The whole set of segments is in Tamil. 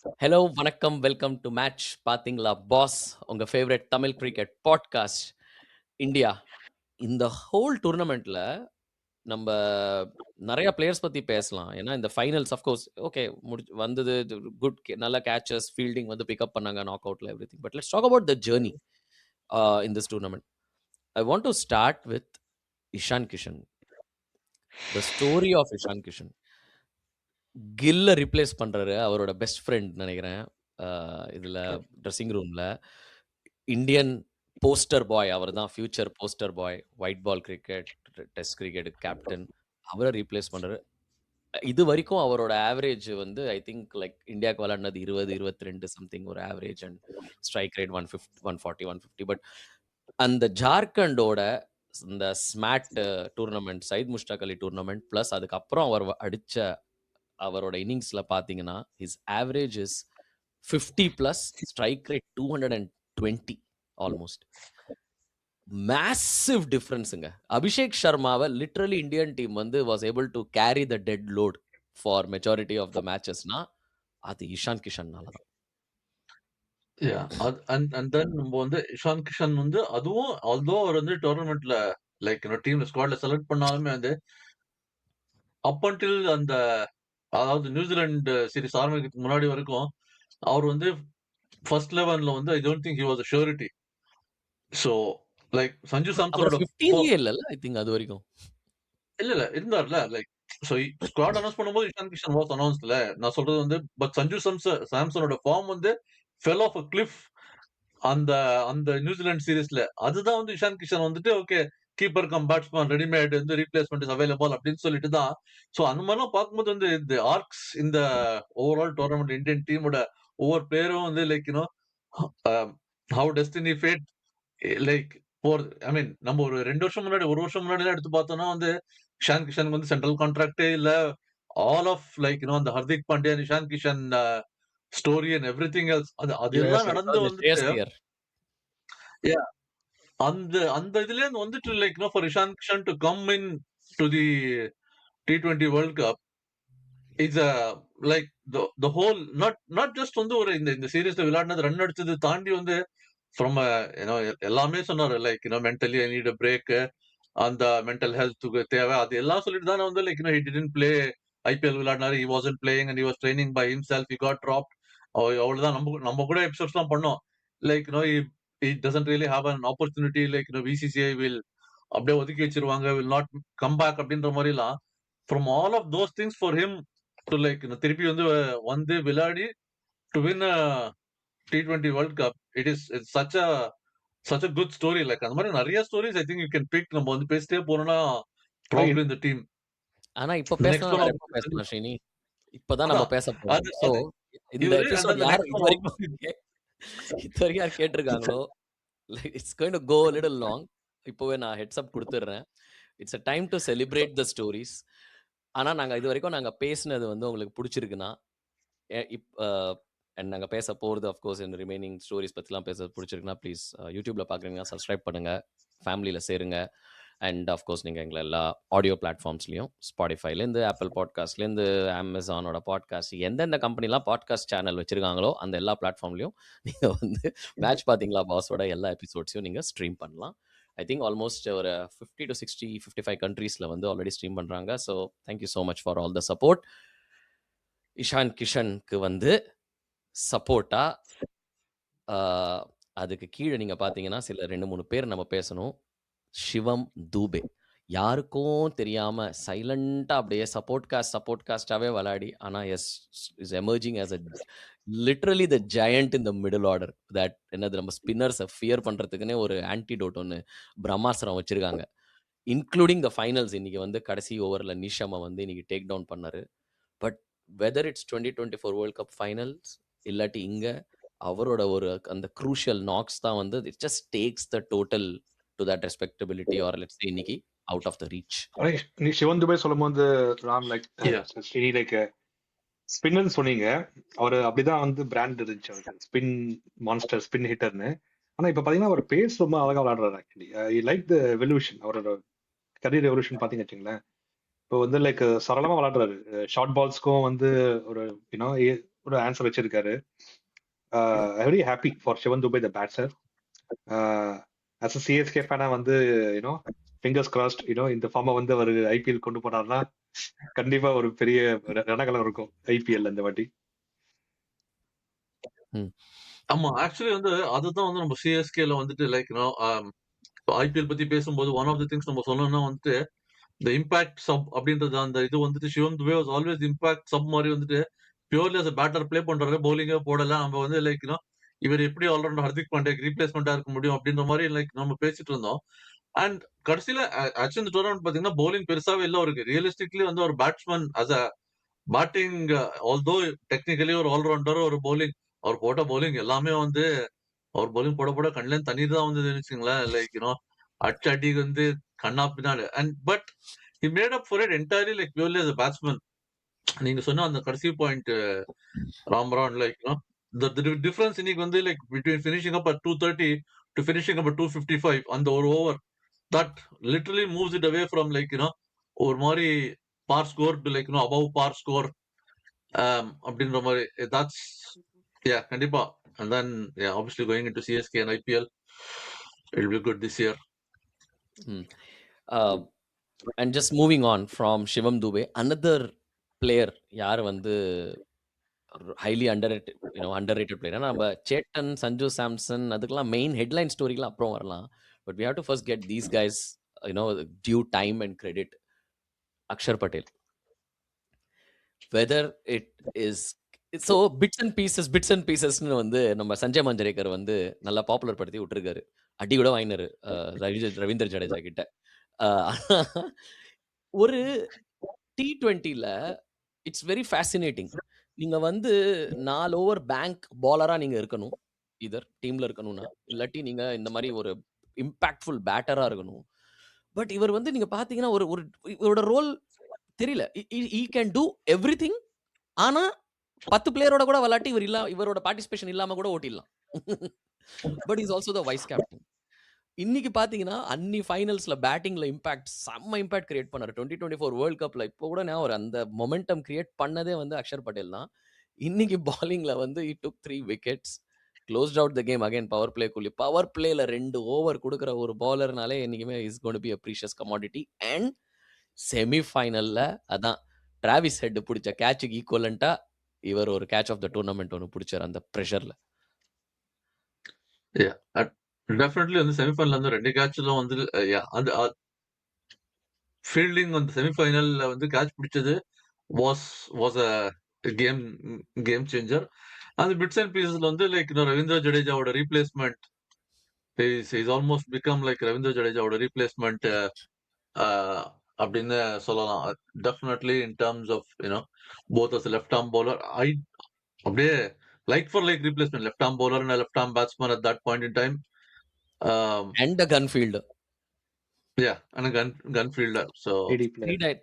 ஹலோ, வணக்கம். வெல்கம் டு மேட்ச் பாத்தீங்களா பாஸ். உங்க favourite Tamil cricket podcast India. இந்த ஹோல் டூர்னமெண்ட்ல நம்ப நெறைய பிளேயர்ஸ் பத்தி பேசலாம். ஏன்னா, இந்த ஃபைனல்ஸ் ஆஃப் கோர்ஸ் ஓகே வந்தது குட் நல்ல கேச்சஸ், ஃபீல்டிங் வந்து பிக்கப் பண்ணாங்க நாக் அவுட்ல everything. But let's talk about the journey in this tournament. I want to start with Ishan Kishan. The story of Ishan Kishan. கில்ல ரீப்ளேஸ் பண்றாரு. அவரோட பெஸ்ட் ஃபிரெண்ட் நெனைக்கிறேன். அ இதுல ட்ரெஸ்ஸிங் ரூம்ல. இந்தியன் போஸ்டர் பாய் அவர் தான் future poster boy. White ball cricket, test cricket captain. அவர ரீப்ளேஸ் பண்றாரு. இதுவரைக்கும் அவரோட ஆவரேஜ் வந்து ஐ திங்க் லைக் இந்தியாவுக்கு விளையாடினது 20, 22 சம்திங் ஒரு average and strike rate 150, 140, 150. But அந்த ஜார்க்கண்டோட இந்த SMAT tournament, Syed Mushtaq Ali tournament plus அதுக்கப்புறம் அவர் அடிச்ச அவரோட இன்னிங்ஸ்ல பார்த்தீங்கன்னா, his average is 50 plus strike rate 220 almost. Massive டிஃபரன்ஸுங்க. அபிஷேக் சர்மாவ லிட்டரலி இந்தியன் டீம் வந்து was able to carry the dead load for majority of the மேட்சஸ்னா, அது இஷான் கிஷன்னால தான். அண்ட் தென் நம்ம வந்து இஷான் கிஷன் வந்து அதுவும் ஆல்தோ அவர் வந்து டோர்னமெண்ட்ல லைக் டீம்ல ஸ்குவாட்ல செலக்ட் பண்ணாலுமே வந்து அப் அன்டில் அந்த அதாவது நியூசிலாந்து சீரிஸ் ஆரம்பிக்கிறதுக்கு முன்னாடி வரைக்கும் அவர் வந்து ஃபர்ஸ்ட் 11ல வந்து I don't think he was a surety. So like Sanju அவர் சாம்சனோட 15லயே இல்லல்ல ஐ திங்க் அதுவரைக்கும். இல்ல இருந்தார்ல லைக் ஸோ ஸ்குவாட் அனௌன்ஸ் பண்ணும்போது இஷான் கிஷன் வாஸ் அனௌன்ஸ்ட்ல. நான் சொல்றது வந்து பட் சஞ்சு சாம்சனோட ஃபார்ம் வந்து ஃபெல் ஆஃப் அ கிளிஃப் அந்த அந்த நியூசிலாந்து சீரிஸ்ல. அதுதான் வந்து இஷான் கிஷன் வந்துட்டு okay keeper cum batsman readymade வந்து ரீப்ளேஸ்மெண்ட் இஸ் அவைலபிள் அப்படின்னு சொல்லிட்டு தான். ஸோ அந்த மாதிரிலாம் பார்க்கும்போது வந்து இந்த ஆர்க்ஸ் இந்த ஓவரால் டோர்னமெண்ட் இந்தியன் டீமோட ஒவ்வொரு பிளேயரும் வந்து like how destiny fate like போர் ஐ மீன் நம்ம ஒரு 2 வருஷம் முன்னாடி 1 வருஷம் முன்னாடி எடுத்து பார்த்தோம்னா வந்து இஷான் கிஷனுக்கு வந்து சென்ட்ரல் கான்ட்ராக்டே இல்ல. ஆல் ஆஃப் லைக் அந்த Hardik Pandya, Ishan Kishan story and everything else அது அதெல்லாம் நடந்து வந்துட்டு ஸ்ரேயஸ் ஐயர். yeah, அந்த அந்த இதுலேருந்து வந்துட்டு like for Ishan Kishan to come in to the T20 world cup it's like the whole not just வந்து ஒரு இந்த இந்த சீரீஸ்ல விளையாடினது ரன் அடிச்சது தாண்டி வந்து ஃப்ரம் எல்லாமே சொன்னாரு like mentally I need a break அந்த மென்டல் ஹெல்த்துக்கு தேவை அது எல்லாம் சொல்லிட்டு தானே வந்து like he didn't play IPL விளையாடினாரு he wasn't playing and he was training by himself he got dropped அவ்வளவுதான் நம்ம கூட எபிசோட்ஸ் தான் பண்ணோம் like he doesn't really have an opportunity like BCCI will அப்படியே ஒதுக்கி வச்சிருவாங்க will not come back அப்படின்ற மாதிரிலாம் from all of those things for him to like திருப்பி வந்து விளையாடி to win a T20 World Cup it's such a good story like அந்த மாதிரி நிறைய stories I think you can pick நம்ம வந்து பேசிட்டே போனோம்னா Right. probably in the team ஆனா இப்ப the next பேசினா one வேற எப்ப obviously பேசலாம் ஸ்ரீனி? இப்பதான் நம்ம அதான் பேச போறோம். அது சோ, அது இந்த இவரு and எபிசோட் then the யார் next one இதுவரைக்கும் இதுவரைக்கும் யார் கேட்டிருக்காங்களோ, it's going to go a little long. இப்பவே நான் ஹெட்ஸ் அப் குடுத்துடுறேன். It's a time to celebrate the stories. ஆனா, இதுவரைக்கும் நாங்க பேசினது வந்து உங்களுக்கு புடிச்சிருக்குன்னா, இப் அண்ட் நாங்க பேச போறது ஆஃப் கோர்ஸ் இந்த ரிமைனிங் ஸ்டோரீஸ் பத்திலாம் பேச புடிச்சிருக்குன்னா, ப்ளீஸ் YouTubeல பார்க்குறீங்கன்னா சப்ஸ்கிரைப் பண்ணுங்க. ஃபேமிலில சேருங்க. அண்ட் ஆஃப் கோர்ஸ் நீங்க எங்கள எல்லா ஆடியோ பிளாட்ஃபார்ம்ஸ்லயும் Spotifyலேருந்து, Apple Podcastலேருந்து, Amazonோட பாட்காஸ்ட் எந்தெந்த கம்பெனிலாம் பாட்காஸ்ட் சேனல் வச்சிருக்காங்களோ, அந்த எல்லா பிளாட்ஃபார்ம்லயும் நீங்க வந்து மேட்ச் பாத்தீங்களா பாஸோட எல்லா எபிசோட்ஸையும் நீங்க ஸ்ட்ரீம் பண்ணலாம். ஐ திங்க் ஆல்மோஸ்ட் ஒரு 50 to 60, 55 கண்ட்ரீஸ்ல வந்து ஆல்ரெடி ஸ்ட்ரீம் பண்றாங்க. So thank you so much for all the support. Ishan கிஷனுக்கு வந்து சப்போர்ட்டா அதுக்கு கீழே நீங்க பார்த்தீங்கன்னா, சில 2, 3 பேர் நம்ம பேசணும். சிவம் தூபே. யாருக்கும் தெரியாம சைலன்ட்டா அப்படியே சப்போர்ட் காஸ்ட்டாவே விளையாடி, ஆனா is emerging as literally the giant in the middle order. என்னது நம்ம ஸ்பின்னர்ஸ ஃபியர் பண்றதுக்குன்னே ஒரு ஆன்டிடோட் ஒண்ணு பிரம்மாஸ்திரம் வச்சிருக்காங்க. இன்க்ளூடிங் த ஃபைனல்ஸ் இன்னைக்கு வந்து கடைசி ஓவர்ல நிஷாம வந்து இன்னைக்கு டேக் டவுன் பண்ணாரு. But whether it's 2024 world cup finals இல்லாட்டி இங்க அவரோட ஒரு அந்த க்ரூஷியல் நாக்ஸ் தான் வந்து it just takes the total to that respectability or let's say இன்னைக்கு அவுட் ஆஃப் த ரீச். நீ சிவன் துபை சொல்லும்போது ராம் yeah லைக் ஸ்பின்னு சொன்னீங்க. அவரு அப்படிதான் வந்து பிராண்ட் இருந்துச்சு அவருக்கு, ஸ்பின் மான்ஸ்டர், ஸ்பின் ஹிட்டர்னு. ஆனா இப்ப பாத்தீங்கன்னா அவர் பேஸ் ரொம்ப அழகா விளையாடுறாரு. ஆக்சுவலி லைக் த எவல்யூஷன், அவரோட கரியர் எவல்யூஷன் பாத்தீங்க வச்சுங்களேன். இப்போ வந்து லைக் சரளமா விளையாடுறாரு. ஷார்ட் பால்ஸ்க்கும் வந்து ஒரு யூனோ ஒரு ஆன்சர் வச்சிருக்காரு. Very happy for Shivam Dube the batter. As a CSK ஃபேனா வந்து யூனோ ஃபிங்கர்ஸ் கிராஸ்ட், யூனோ இந்த ஃபார்மை வந்து அவர் ஐபிஎல் கொண்டு போனார்னா கண்டிப்பா ஒரு பெரிய ரணகலம் இருக்கும் ஐபிஎல் இந்த வாட்டி. ஆமா, ஆக்சுவலி வந்து அதுதான் வந்து நம்ம சிஎஸ்கேல வந்துட்டு லைக் ஐபிஎல் பத்தி பேசும்போது ஒன் ஆஃப் தி திங்ஸ் நம்ம சொல்லணும்னா வந்துட்டு இந்த இம்பாக்ட் சப் அப்படின்றது அந்த இது வந்துட்டு Shivam Dube was always impact sub மாதிரி வந்துட்டு பியூர்லி அஸ் பேட்டர் ப்ளே பண்றாரு, பவுலிங்கே போடல. நம்ம வந்து லைக் இவர் எப்படி ஆல்ரவுண்டர் ஹர்திக் பாண்டியாக்கு ரீப்ளேஸ்மெண்டா இருக்க முடியும் அப்படின்ற மாதிரி லைக் நம்ம பேசிட்டு இருந்தோம். அண்ட் கடைசியில ஆக்சுவலி இந்த டோர்னமெண்ட் பாத்தீங்கன்னா பவுலிங் பெருசாவே இல்ல அவருக்கு. ரியலிஸ்டிக்லி வந்து ஒரு batsman as a batting, although technically ஒரு ஆல்ரவுண்டர், ஒரு பவுலிங் அவர் போட்ட பவுலிங் எல்லாமே வந்து அவர் பவுலிங் போட போட கண்ணில தண்ணீர் தான் வந்து வச்சுங்களேன். லைக் அடிச்சு அடிக்கு வந்து கண்ணா பின்னாடி. And but he made up for it entirely like purely as a batsman. நீங்க சொன்ன அந்த கடைசி பாயிண்ட் ராம்ரான் லைக் the difference இன்னைக்கு வந்து like between finishing up at 230 to finishing up at 255 அந்த ஒரு over that literally moves it away from like ஒரு மாதிரி par score to like above par score அப்படின்ற மாதிரி. that's yeah கண்டிப்பா. And then yeah obviously going into CSK and IPL it will be good this year. And just moving on from Shivam Dube, another player யார் வந்து ஹைலி அண்டர்ரேட்டட் பிளேயர். ஏன்னா நம்ம சேட்டன், சஞ்சு சாம்சன் அதுக்கெல்லாம் மெயின் ஹெட்லைன் ஸ்டோரிக்கெல்லாம் அப்புறம் வரலாம். But we have to first get these guys due time and credit. Akshar Patel, whether it is so bits and pieces வந்து நம்ம சஞ்சய் மஞ்சரேக்கர் வந்து நல்லா பாப்புலர் படுத்தி விட்டுருக்காரு. அடி கூட வாங்கினாரு ரவீந்தர் ஜடேஜா கிட்ட. ஒரு T20ல இட்ஸ் வெரி ஃபேசினேட்டிங். நீங்க வந்து 4 ஓவர் பேங்க் பாலரா நீங்க இருக்கணும். இதர் டீம்ல இருக்கணும்னா, இல்லாட்டி நீங்க இந்த மாதிரி ஒரு இம்பாக்ட்ஃபுல் பேட்டரா இருக்கணும். பட் இவர் வந்து நீங்க பாத்தீங்கன்னா ஒரு ஒரு இவரோட ரோல் தெரியல. he can do everything. ஆனா 10 பிளேயரோட கூட விளையாட்டி இவரோட பார்ட்டிசிபேஷன் இல்லாம கூட ஓட்டிடலாம். But is also the vice captain. இன்னைக்கு பாத்தீங்கன்னா அன்னி ஃபைனல்ஸ்ல பேட்டிங்ல செம்ம இம்பாக்ட் கிரியேட் பண்ணாரு. 2024 வேர்ல்ட் கப்ல இப்போ கூட நான் அந்த மொமெண்டம் கிரியேட் பண்ணதே வந்து அக்ஷர் பட்டேல் தான். இன்னைக்கு பாலிங்ல வந்து he took 3 wickets, closed out the game again power பிளேக்குள்ளே. பவர் பிளேல 2 ஓவர் கொடுக்குற ஒரு பவுலர்னாலே என்னைக்குமே is gonna be a precious commodity. And செமிஃபைனல்ல அதான் டிராவிஸ் ஹெட் பிடிச்ச கேட்சுக்கு ஈக்குவலண்டா இவர் ஒரு கேட்ச் ஆஃப் த டூர்னமெண்ட் ஒன்று பிடிச்சார் அந்த ப்ரெஷர்ல. டெஃபினெட்லி வந்து செமிஃபைனல் வந்து 2 கேட்ச்ல வந்து அந்த ஃபீல்டிங் வந்து செமிஃபைனல்ல வந்து கேட்ச் பிடிச்சது வாஸ் அ கேம் சேஞ்சர். அந்த பிட்ஸ் அண்ட் பீசஸ்ல வந்து லைக் ரவீந்திர ஜடேஜாவோட replacement is almost become like Ravindra ஜடேஜாவோட ரீப்ளேஸ்மெண்ட் அப்படின்னு சொல்லலாம். Definitely in terms of both as left arm bowler அப்படியே like for like replacement. Left arm bowler and left arm batsman at that point in time. And a gun fielder. Yeah, and a gun fielder. So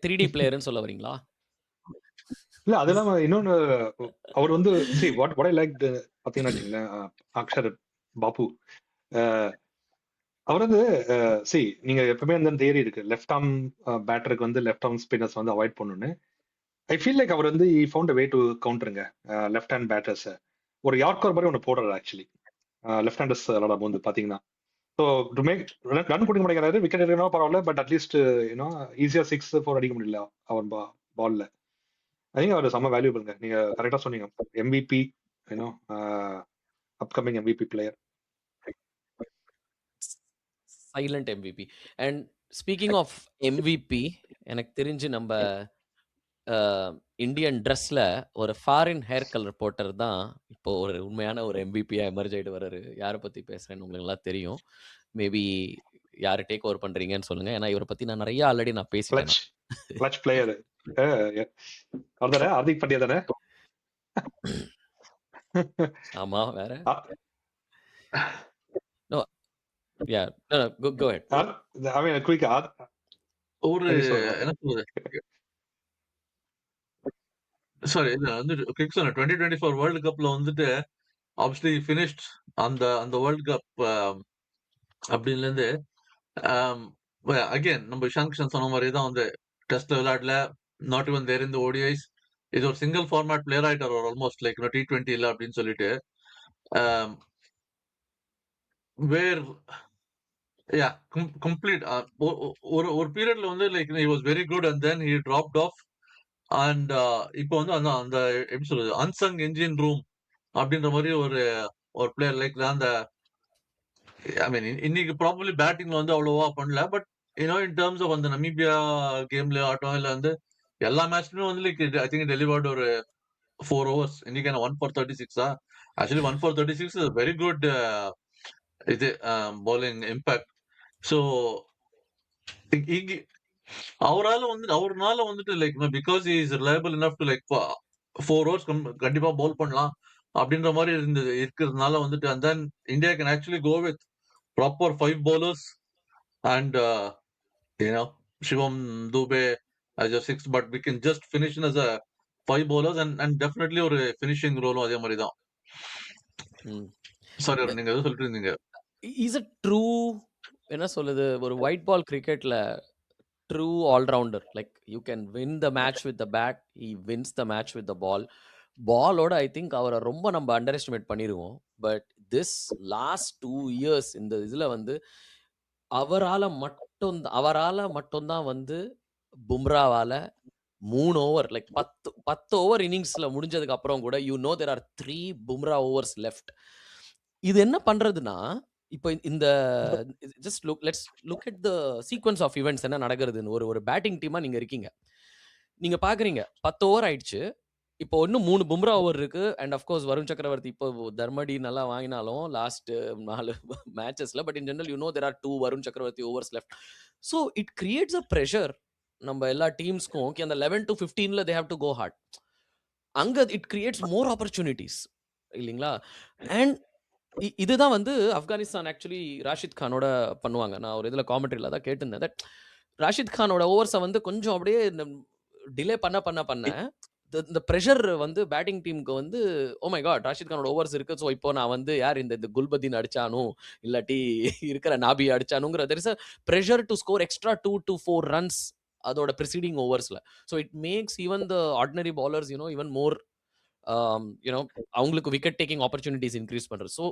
3D பிளேயர்னு சொல்ல வரீங்களா? இல்ல அதெல்லாம் இன்னொன்னு அவர் வந்து what I liked பாத்தீங்கன்னா வச்சுங்களேன், அக்ஷர் பாபு அவர் வந்து நீங்க எப்பவுமே அந்த தியரி இருக்கு லெஃப்ட் ஆர்ம் பேட்டருக்கு வந்து லெஃப்ட் ஆர்ம் ஸ்பின்னர்ஸ் வந்து அவாய்ட் பண்ணணும்னு. ஐ ஃபீல் லைக் அவர் வந்து ஃபவுண்ட் வே டு கவுண்டருங்க லெஃப்ட் ஹேண்ட் பேட்டர்ஸ். ஒரு யார்க்கர் மாதிரி ஒன்று போடுறாரு ஆக்சுவலி லெஃப்ட் ஹேண்டர்ஸ் விளாடும் போது பாத்தீங்கன்னா. ஸோ டு மேக் ரன் பிடிக்க மாட்டேங்கிறாரு, விக்கெட் எடுக்கணும் பரவாயில்ல, பட் அட்லீஸ்ட் ஈஸியா 6-4 அடிக்க முடியல அவர் பால்ல. ஐ திங்க் அவர் செம்ம வேல்யூபிள்ங்க. நீங்க கரெக்டா சொன்னீங்க. MVP upcoming MVP player, silent MVP. And speaking of MVP, எனக்கு தெரிஞ்சு நம்ம இந்தியன் ட்ரெஸ்ல ஒரு ஃபாரின் ஹேர் கலர் போட்டர் தான் இப்போ ஒரு உண்மையான ஒரு MVP-யா எமர்ஜ் ஆயிட்டு வர்றாரு. யாரை பத்தி பேசுறேன்னு உங்களுக்கு எல்லாம் தெரியும். மேபி யாரு டேக் ஓவர் பண்றீங்கன்னு சொல்லுங்க. ஏன்னா இவரை பத்தி நான் நிறைய ஆல்ரெடி நான் பேசிட்டேன். கிளட்ச் பிளேயர் அவர்தானே, ஹார்திக் பாண்டியா தானே? ஆமா, வேற நோ யா கோ ஹெட். ஐ மீன் குயிக் ஒரு என்ன சொல்றது, சாரி வந்து குயிக் சொன்ன 2024 வேர்ல்டு கப்ல வந்துட்டு ஆப்வியஸ்லி ஃபினிஷ்ட் அந்த வேர்ல்டு கப் அப்படின்ல இருந்து அகைன் நம்ம இஷான் கிஷன் சொன்ன மாதிரி தான் வந்து டெஸ்ட்ல விளையாடல, not even there in the ODIs. இது ஒரு சிங்கிள் ஃபார்மேட் பிளேயர் ஆயிட்டார் ஆல்மோஸ்ட் லைக் T20 இல்ல அப்படின்னு சொல்லிட்டு வேர் யா கம்ப்ளீட் ஒரு பீரியட்ல வந்து like he was very good and then he dropped off and இப்போ வந்து அந்த அந்த எப்படி சொல்றது அன்சங் என்ஜின் ரூம் அப்படின்ற மாதிரி ஒரு ஒரு பிளேயர் லைக் அந்த ஐ மீன் இன்னைக்கு ப்ராபப்ளி பேட்டிங்ல வந்து அவ்வளவா பண்ணல பட் இன் டர்ம்ஸ் ஆஃப் அந்த நமீபியா கேம்ல ஆட்டம் இல்ல வந்து எல்லா மேட்ச்லயுமே வந்து லைக் ஐ திங்க் டெலிவர்ட் ஒரு 4 overs இன்னைக்கு 1 for 36 actually 1 for 36 is very good இது bowling இம்பாக்ட் ஸோ அவரால வந்துட்டு like because is reliable enough to like 4 overs கண்டிப்பா பவுல் பண்ணலாம் அப்படின்ற மாதிரி இருக்கிறதுனால வந்துட்டு and then India can actually go with proper 5 bowlers and Shivam Dube as your 6, but we can just finish in as a 5 bowlers and definitely ஒரு finishing role அதே மாதிரி தான். சாரி நீங்க ஏதோ சொல்லிட்டு இருந்தீங்க. இஸ் a true என்ன சொல்லுது ஒரு ஒயிட் பால் கிரிக்கெட்ல true allrounder like you can win the match with the bat he wins the match with the பாலோட ஐ திங்க் அவரை ரொம்ப நம்ம அண்டர் எஸ்டிமேட் பண்ணிடுவோம் பட் திஸ் லாஸ்ட் 2 years இந்த இதில் வந்து அவரால் மட்டும்தான் வந்து பும்ராவால் 3 over லைக் 10 over இன்னிங்ஸில் முடிஞ்சதுக்கு அப்புறம் கூட there are 3 Bumrah overs left. இது என்ன பண்ணுறதுன்னா இப்போ இந்த just let's look at the sequence of events என்ன நடக்கிறதுன்னு ஒரு பேட்டிங் டீமாக நீங்கள் இருக்கீங்க, நீங்கள் பார்க்குறீங்க 10 over ஆயிடுச்சு, இப்போ இன்னும் 3 பும்ரா ஓவர் இருக்கு அண்ட் அஃப்கோர்ஸ் வருண் சக்கரவர்த்தி இப்போ தர்மடி நல்லா வாங்கினாலும் லாஸ்ட் 4 மேட்சஸ்ல but in general there are 2 Varun Chakravarthy overs left. So it creates a pressure நம்ம எல்லா டீம்ஸ்க்கும் ஓகே அந்த 11 to 15ல they have to go hard. அங்கே இட் கிரியேட்ஸ் மோர் ஆப்பர்ச்சுனிட்டிஸ் இல்லைங்களா? அண்ட் இதுதான் வந்து ஆப்கானிஸ்தான் ஆக்சுவலி ராஷித் கானோட பண்ணுவாங்க. நான் ஒரு இதில் காமெண்ட்ரியில் தான் கேட்டிருந்தேன் தட் ராஷித் கானோட ஓவர்ஸை வந்து கொஞ்சம் அப்படியே டிலே பண்ண இந்த ப்ரெஷர் வந்து பேட்டிங் டீமுக்கு வந்து ஓ மை காட் ராஷித் கானோட ஓவர்ஸ் இருக்கு, ஸோ இப்போ நான் வந்து யார் இந்த குல்பதீன் அடிச்சானோ இல்லாட்டி இருக்கிற நாபி அடிச்சானுங்கிற there is a pressure to score extra 2 to 4 runs அதோட ப்ரிசீடிங் ஓவர்ஸில். So it makes even the ordinary bowlers even more அவங்களுக்கு விக்கெட் டேக்கிங் ஆப்பர்ச்சுனிட்டிஸ் இன்க்ரீஸ் பண்ணுறது. ஸோ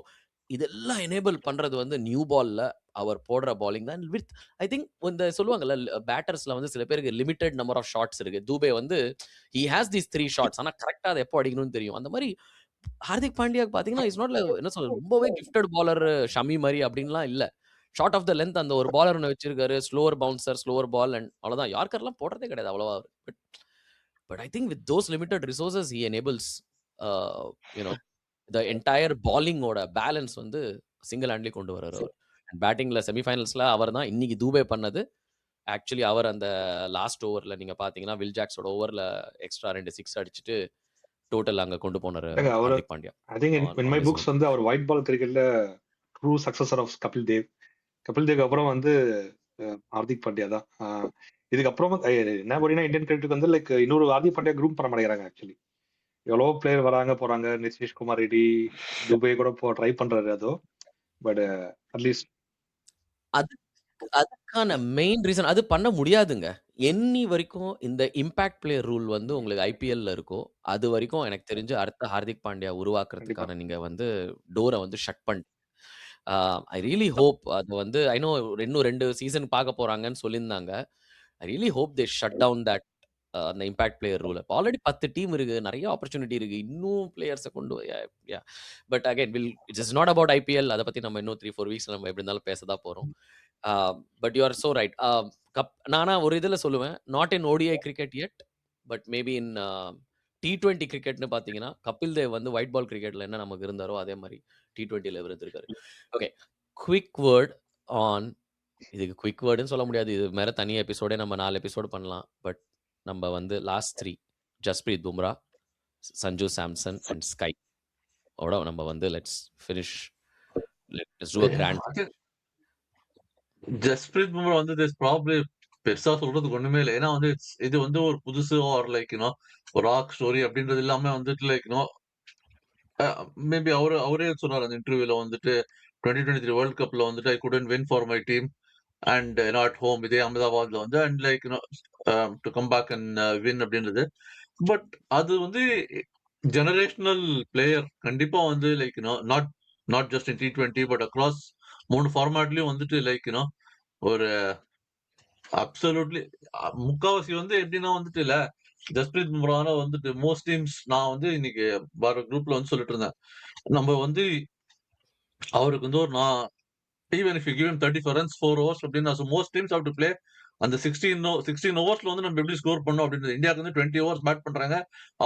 இதெல்லாம் எனேபிள் பண்ணுறது வந்து நியூ பாலில் அவர் போடுற பாலிங் தான். வித் ஐ திங்க் இந்த சொல்லுவாங்கல்ல பேட்டர்ஸில் வந்து சில பேருக்கு லிமிட்டட் நம்பர் ஆஃப் ஷாட்ஸ் இருக்குது. தூபே வந்து ஹி ஹேஸ் தீஸ் 3 shots ஆனால் கரெக்டாக அதை எப்போ அடிக்கணும்னு தெரியும். அந்த மாதிரி ஹார்திக் பாண்டியாக்கு பார்த்தீங்கன்னா இஸ் நாட் என்ன சொல்றது ரொம்பவே கிஃப்டட் பாலர் ஷமி மாதிரி அப்படின்லாம் இல்லை. ஷார்ட் ஆஃப் த லென்த் அந்த ஒரு பாலர் ஒன்று வச்சிருக்காரு, slower bouncer slower ball and அவ்வளோதான். யார்கர்லாம் போடுறதே கிடையாது அவ்வளோவா. But I think with those limited resources he enables the entire bowling ஓட பேலன்ஸ் வந்து சிங்கிள் ஹேண்ட்லி கொண்டு வர்றாரு அவர். அண்ட் பேட்டிங்ல செமிஃபைனல்ஸ்ல அவர் தான் இன்னைக்கு தூபே பண்ணது. ஆக்சுவலி அவர் அந்த லாஸ்ட் ஓவர்ல நீங்க பாத்தீங்கன்னா வில் ஜாக்ஸோட ஓவர்ல எக்ஸ்ட்ரா 2 6 அடிச்சுட்டு டோட்டல் அங்க கொண்டு போனாரு Hardik Pandya. I think in my books வந்து அவர் ஒயிட் பால் கிரிக்கெட்ல true successor of Kapil Dev அப்புறம் வந்து ஹார்திக் பாண்டியா தான். இதுக்கப்புறம் என்ன பண்ணீங்கன்னா இந்தியன் கிரிக்கெட்டுக்கு வந்து லைக் இன்னொரு ஹார்திக் பாண்டியா குரூப் பண்ண மாட்டேங்கிறாங்க. ஆக்சுவலி எவ்வளவோ பிளேயர் வராங்க போறாங்க, நிதிஷ்குமார் ரெட்டி துபே கூட ட்ரை பண்றாரு அதோ. பட் அட்லீஸ்ட் அதுக்கான மெயின் ரீசன் அது பண்ண முடியாதுங்க. என்னி வரைக்கும் இந்த இம்பாக்ட் பிளேயர் ரூல் வந்து உங்களுக்கு ஐபிஎல்ல இருக்கோ அது வரைக்கும் எனக்கு தெரிஞ்சு அடுத்த ஹார்திக் பாண்டியா உருவாக்குறதுக்கான நீங்க வந்து டோரை வந்து ஷட் பண்ணி ஐ ரியலி ஹோப் அது வந்து ஐ நோ இன்னும் 2 சீசன் பார்க்க போறாங்கன்னு சொல்லியிருந்தாங்க. I really hope they shut down that அந்த impact player rule. Already 10 team இருக்கு, நிறைய ஆப்பர்ச்சுனிட்டி இருக்கு, இன்னும் பிளேயர்ஸை கொண்டு but again it's is not about IPL. அதை பத்தி நம்ம இன்னும் 3-4 வீக்ஸ் நம்ம எப்படி இருந்தாலும் பேசதான் போறோம். But you are so right. நானா ஒரு இதில் சொல்லுவேன் not in ODI cricket yet but maybe in T20 கிரிக்கெட்னு பார்த்தீங்கன்னா கபில் தேவ் வந்து ஒயிட் பால் கிரிக்கெட்ல என்ன நமக்கு இருந்தாரோ அதே மாதிரி T20ல இருந்திருக்காரு. ஓகே, குவிக் வேர்ட் ஆன் இதுக்கு குவிக் வேர்டுன்னு சொல்ல முடியாது, இது மேலே தனி எபிசோடே நம்ம 4 எபிசோடு பண்ணலாம். பட் நம்ம வந்து last 3 Jasprit Bumrah, Sanju Samson and sky ஓட நம்ம வந்து let's to a grand. Jasprit Bumrah வந்து திஸ் ப்ராப்ளி பெருசா சொல்றதுக்கு ஒண்ணுமே இல்லை. ஏன்னா வந்து இது வந்து ஒரு புதுசு ஆர் லைக் ஒரு ராக் ஸ்டோரி அப்படின்றது இல்லாம வந்துட்டு லைக் மேபி அவரே சொன்னார் அந்த இன்டர்வியூல வந்துட்டு 2023 வேர்ல்ட் கப்ல வந்துட்டு I couldn't win for my team and at home இதே அகமதாபாத்ல வந்து and like to come back and win அப்படின்றது. பட் அது வந்து ஜெனரேஷனல் பிளேயர் கண்டிப்பா வந்து like not not just in T20 but across 3 ஃபார்மேட்லயும் வந்துட்டு லைக் ஒரு அப்சல்யூட்லி முக்காவாசி வந்து எப்படின்னா வந்துட்டு இல்ல ஜஸ்பிரீத் பும்ரான வந்துட்டு மோஸ்ட் டீம்ஸ் நான் வந்து இன்னைக்கு வர குரூப்ல வந்து சொல்லிட்டு இருந்தேன். நம்ம வந்து அவருக்கு வந்து ஒரு நான் even if you give him 34 runs 4 overs அப்படின்னா most teams have to play அந்த 16 ஓவர்ஸ்ல வந்து நம்ம எப்படி ஸ்கோர் பண்ணோம் அப்படின்றது. இந்தியாவுக்கு வந்து 20 ஓவர்ஸ் பேட் பண்றாங்க.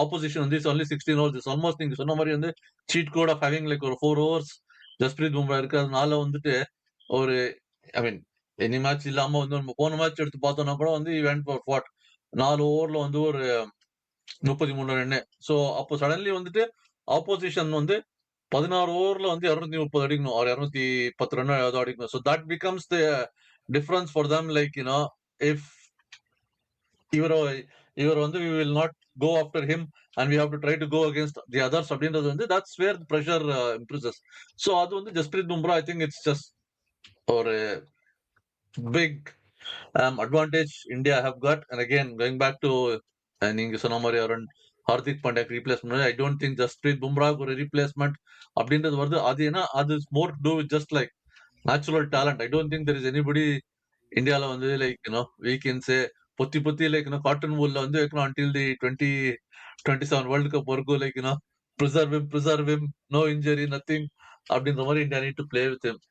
ஆப்போசிஷன் வந்து ஒன்லி 16 ஓவர்ஸ். இட்ஸ் ஆல்மோஸ்ட் நீங்க சொன்ன மாதிரி வந்து cheat code of having like ஒரு 4 ஓவர்ஸ் ஜஸ்பிரீத் பும்ரா இருக்கிறதுனால வந்துட்டு ஒரு ஐ மீன் எனி மேட்ச் இல்லாம வந்து நம்ம போன மேட்ச் எடுத்து பார்த்தோம்னா கூட வந்து இவெண்ட் ஃபார் வாட் 4 ஓவர்ல வந்து ஒரு 33 ரன். ஸோ அப்போ சடன்லி வந்துட்டு ஆப்போசிஷன் வந்து 16 ஓவர்ல வந்து 230 அடிக்கணும் ஒரு 210 ரன் ஏதோ அடிக்கணும். So that becomes the difference for them like if இவரோ இவர் வந்து we will not go after him and we have to try to go against the others அப்படின்றது வந்து that's where the pressure increases. So அது வந்து ஜஸ்பிரீத் பும்ரா ஐ திங்க் இட்ஸ் ஜஸ்ட் ஒரு big advantage India have got. And again, going back to நீங்க சொன்ன மாதிரி அருண் ஹார்திக் பாண்டியாக்கு ரீப்ளேஸ் பண்ணி ஐ டோன்ட் திங்க் ஜஸ்பிரீத் பும்ராக்கு ஒரு ரீப்ளேஸ்மெண்ட் அப்படின்றது வருது. அது ஏன்னா அது more to with just like natural talent. I don't think there is anybody இந்தியால வந்து லைக் வீக்கெண்ட்ஸ் பொத்தி பொத்தி லைக் காட்டன் வூல்ல வந்து வைக்கணும் அன்டில் தி 2027 வேர்ல்டு கப் வரைக்கும் like preserve him no injury nothing அப்படின்ற மாதிரி India need to play with him.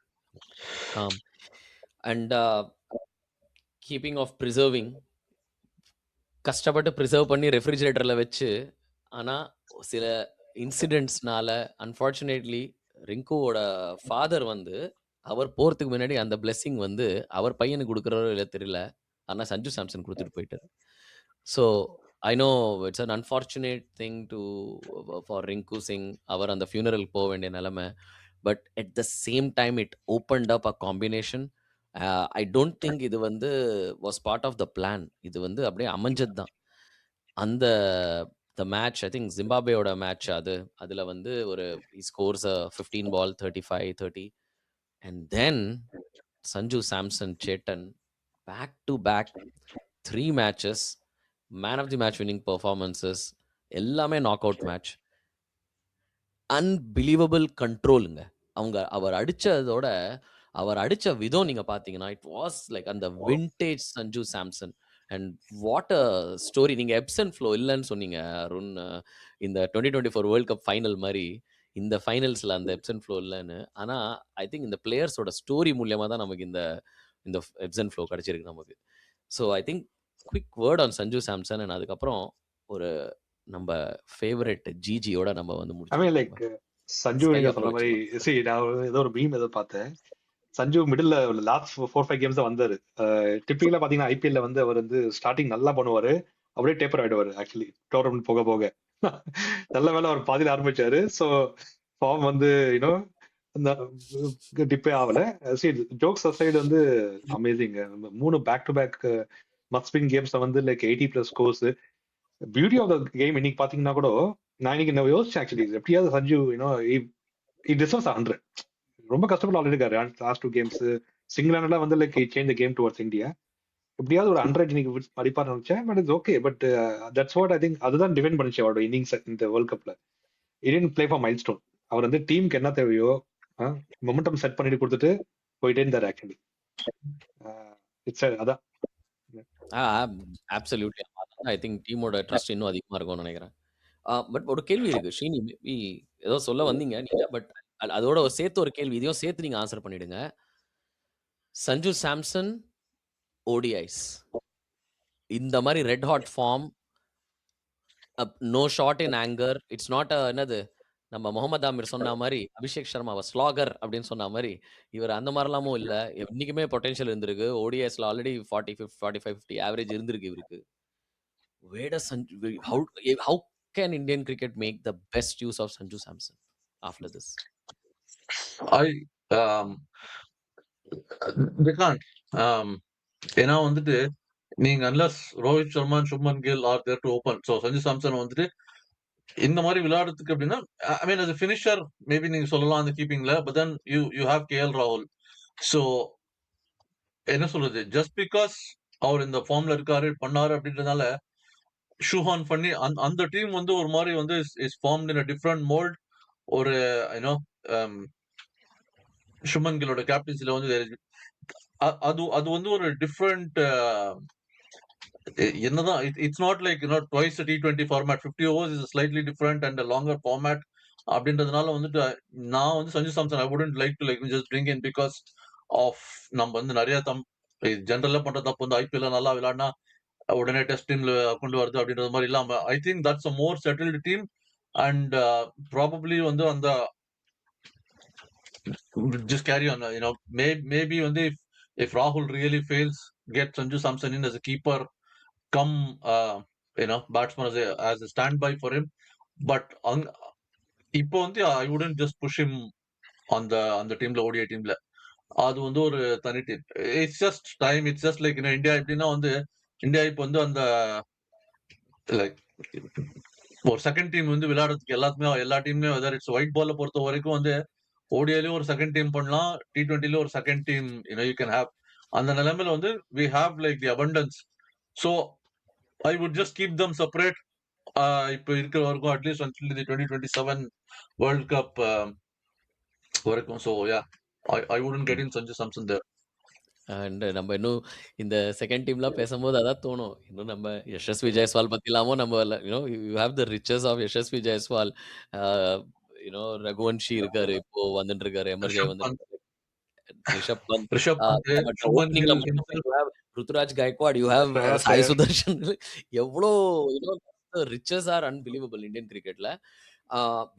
And keeping of preserving, கஷ்டப்பட்டு ப்ரிசர்வ் பண்ணி ரெஃப்ரிஜரேட்டரில் வச்சு, ஆனால் சில இன்சிடென்ட்ஸ்னால அன்ஃபார்ச்சுனேட்லி ரிங்குவோட ஃபாதர் வந்து அவர் போகிறதுக்கு முன்னாடி அந்த பிளெஸ்ஸிங் வந்து அவர் பையனுக்கு கொடுக்குறோ இல்லை தெரியல, ஆனால் சஞ்சு சாம்சன் கொடுத்துட்டு போயிட்டார். So I know it's an unfortunate thing too for Rinku Singh. அவர் அந்த ஃபியூனரல் போக வேண்டிய நிலைமை. But at the same time it opened up a combination. I don't think இது வந்து was part of the plan. இது வந்து அப்படியே அமைஞ்சது தான். அந்த த மேட்ச் ஐ திங்க் ஜிம்பாப்வேயோட மேட்ச் அது. அதில் வந்து ஒரு scores 15 ball 35-30 and then Sanju Samson chettan back to back 3 matches, man of the match winning performances, எல்லாமே நாக் அவுட் மேட்ச். அன்பிலீவபிள் கண்ட்ரோலுங்க. அவர் அடித்ததோட அவர் அடித்த விதம் நீங்கள் பார்த்தீங்கன்னா இட் வாஸ் லைக் அந்த vintage Sanju Samson. And what a story. நீங்கள் எப்சன் ஃப்ளோ இல்லைன்னு சொன்னீங்க அருண், இந்த 2024 வேர்ல்ட் கப் ஃபைனல் மாதிரி இந்த ஃபைனல்ஸில் அந்த எப்சன் ஃப்ளோ இல்லைன்னு. ஆனால் ஐ திங்க் இந்த பிளேயர்ஸோட ஸ்டோரி மூலியமாக தான் நமக்கு இந்த இந்த எப்சன் ஃப்ளோ கிடச்சிருக்கு நமக்கு. So I think quick word on Sanju Samson. And அதுக்கப்புறம் ஒரு நம்ம ஃபேவரட் ஜிஜியோட நம்ம வந்து முடிச்சோம். லைக் சஞ்சு நீங்க சொன்ன மாதிரி நான் ஏதோ ஒரு மீம் ஏதோ பார்த்தேன். சஞ்சு மிடில் லாஸ்ட் 4-5 கேம்ஸ் தான் வந்தாரு. டிப்பிக்கலா பாத்தீங்கன்னா ஐபிஎல்ல வந்து அவர் வந்து ஸ்டார்டிங் நல்லா பண்ணுவாரு, அப்படியே டேப்பர் ஆயிடுவாரு. ஆக்சுவலி டோர்னமெண்ட் போக போக நல்ல வேலை அவர் பாதியில ஆரம்பிச்சாரு. ஸோ ஃபார்ம் வந்து யூனோ அந்த டிப்பே ஆகல. ஜோக்ஸ் அசைடு வந்து amazing. 3 back to back must win கேம்ஸ்ல வந்து like 80+ scores. Beauty of the game இன்னைக்கு பாத்தீங்கன்னா கூட நான் இன்னைக்கு யோசிச்சேன் ஆக்சுவலி எப்படியாவது சஞ்சு டிசர்வ்ஸ் 100. ரொம்ப கஷ்டப்பட்டு ஆல்ரெடி இருக்காரு. லாஸ்ட் 2 கேம்ஸ் சிங்கிள் ஹேண்டடா வந்து like change the game towards India. எப்படியாவது ஒரு 100 இன்னைக்கு அடிப்பார் நினைச்சேன். But it's okay. But that's what I think அதுதான் டிஃபெண்ட் பண்ணிச்சு அவரோட இன்னிங்ஸ் இந்த வேர்ல்ட் கப்ல. Indian play for milestone. அவர் வந்து டீமுக்கு என்ன தேவையோ மொமெண்டம் செட் பண்ணிட்டு கொடுத்துட்டு போயிட்டே இருந்தார். ஆக்சுவலி இட்ஸ் அதான் அப்சல்யூட்லி. ஐ திங்க் டீமோட ட்ரஸ்ட் இன்னும் அதிகமா இருக்கும்னு நினைக்கிறேன். பட் ஒரு கேள்வி இருக்கு ஸ்ரீனி, மேபி ஏதோ சொல்ல வந்தீங்க நீங்க. பட் அதோட சேர்த்து ஒரு கேள்வி, இதையும் சேர்த்து நீங்க ஆன்சர் பண்ணிடுங்க. சஞ்சு சாம்சன் ஓடிஐஸ் இந்த மாதிரி red hot form, no shot in anchor. It's not என்னது நம்ம முகமது ஆமிர் சொன்ன மாதிரி அபிஷேக் சர்மாவை ஸ்லாகர் அப்படின்னு சொன்ன மாதிரி இவர் அந்த மாதிரிலாமும் இல்லை. என்னைக்குமே பொட்டன்ஷியல் இருந்திருக்கு. ஓடிஎஸ்ல ஆல்ரெடி 45-50 ஆவரேஜ் இருந்திருக்கு இவருக்கு. Where does how can Indian cricket make the best use of Sanju Samson after this? They can't. ஏன்னா வந்துட்டு நீங்க unless Rohit Sharma Shubman Gill are there to open. So Sanju Samson வந்துட்டு இந்த மாதிரி விளையாடுறதுக்கு அப்படின்னா ஐ மீன் அது ஃபினிஷர் மேபி நீங்க சொல்லலாம் அந்த கீப்பிங்ல. But then you have KL ராகுல். ஸோ என்ன சொல்றது, ஜஸ்ட் பிகாஸ் அவர் இந்த ஃபார்ம்ல இருக்காரு பண்ணாரு அப்படின்றதுனால ஷூஹான் பண்ணி அந்த டீம் வந்து ஒரு மாதிரி வந்து is formed in a different mould. ஒரு யூனோ சுமன் கிலோட கேப்டன்சில வந்து அது அது வந்து ஒரு டிஃப்ரெண்ட். என்னதான் it's not like twice T20 format. 50 overs is slightly different and longer format. அப்படின்றதுனால வந்துட்டு நான் வந்து Sanju Samson I wouldn't like to like just bring in because of நம்ம வந்து நிறைய ஜென்ரலா பண்ற தப்பு வந்து ஐபிஎல் நல்லா விளையாடினா உடனே டெஸ்ட் டீம்ல கொண்டு வருது அப்படின்றது மாதிரி இல்லாம I think that's a more settled team. And probably வந்து அந்த just carry on. Maybe வந்து if Rahul really fails, get Sanju Samson in as a keeper, come batsman as a standby for him. But இப்போ வந்து I wouldn't just push him அந்த டீம்ல ODI டீம்ல. அது வந்து ஒரு தனி team. It's just time. It's just like India எப்படின்னா வந்து இந்தியா இப்போ வந்து அந்த லைக் ஒரு செகண்ட் டீம் வந்து விளையாடுறதுக்கு எல்லா டீமுமே வெதர் இட்ஸ் ஒயிட் பால்ல பொறுத்த வரைக்கும் வந்து ஓடிஐலயும் ஒரு செகண்ட் டீம் பண்ணலாம், T20ல ஒரு second team you can have. அந்த நிலைமையில வந்து we have like the abundance. So I would just keep them separate இப்போ இருக்கிற வரைக்கும், at least until the 2027 world cup வரைக்கும். So yeah I wouldn't get in Sanju Samson there. And நம்ம இன்னும் இந்த செகண்ட் டீம்லாம் பேசும்போது அதான் தோணும், இன்னும் நம்ம யஷஸ்வி ஜெயஸ்வால் பற்றிலாமும் நம்ம you have the riches of Yashasvi Jaiswal. Raghuvanshi இருக்காரு, இப்போ வந்துட்டு இருக்காரு, எமர்ஜாய் ரிஷப் வந்துட்டு பந்த், இருக்காரு, ரிஷப் பந்த். ரிஷப் பந்த், பட் சுமன் ஓப்பனிங்ல கில் மட்டும் himself. You have Ruturaj Gaikwad, you have Shreyas Sai Iyer. Sudharsan. எவ்வளோ ரிச்சஸ் ஆர் அன்பிலீவபிள் இந்தியன் கிரிக்கெட்ல.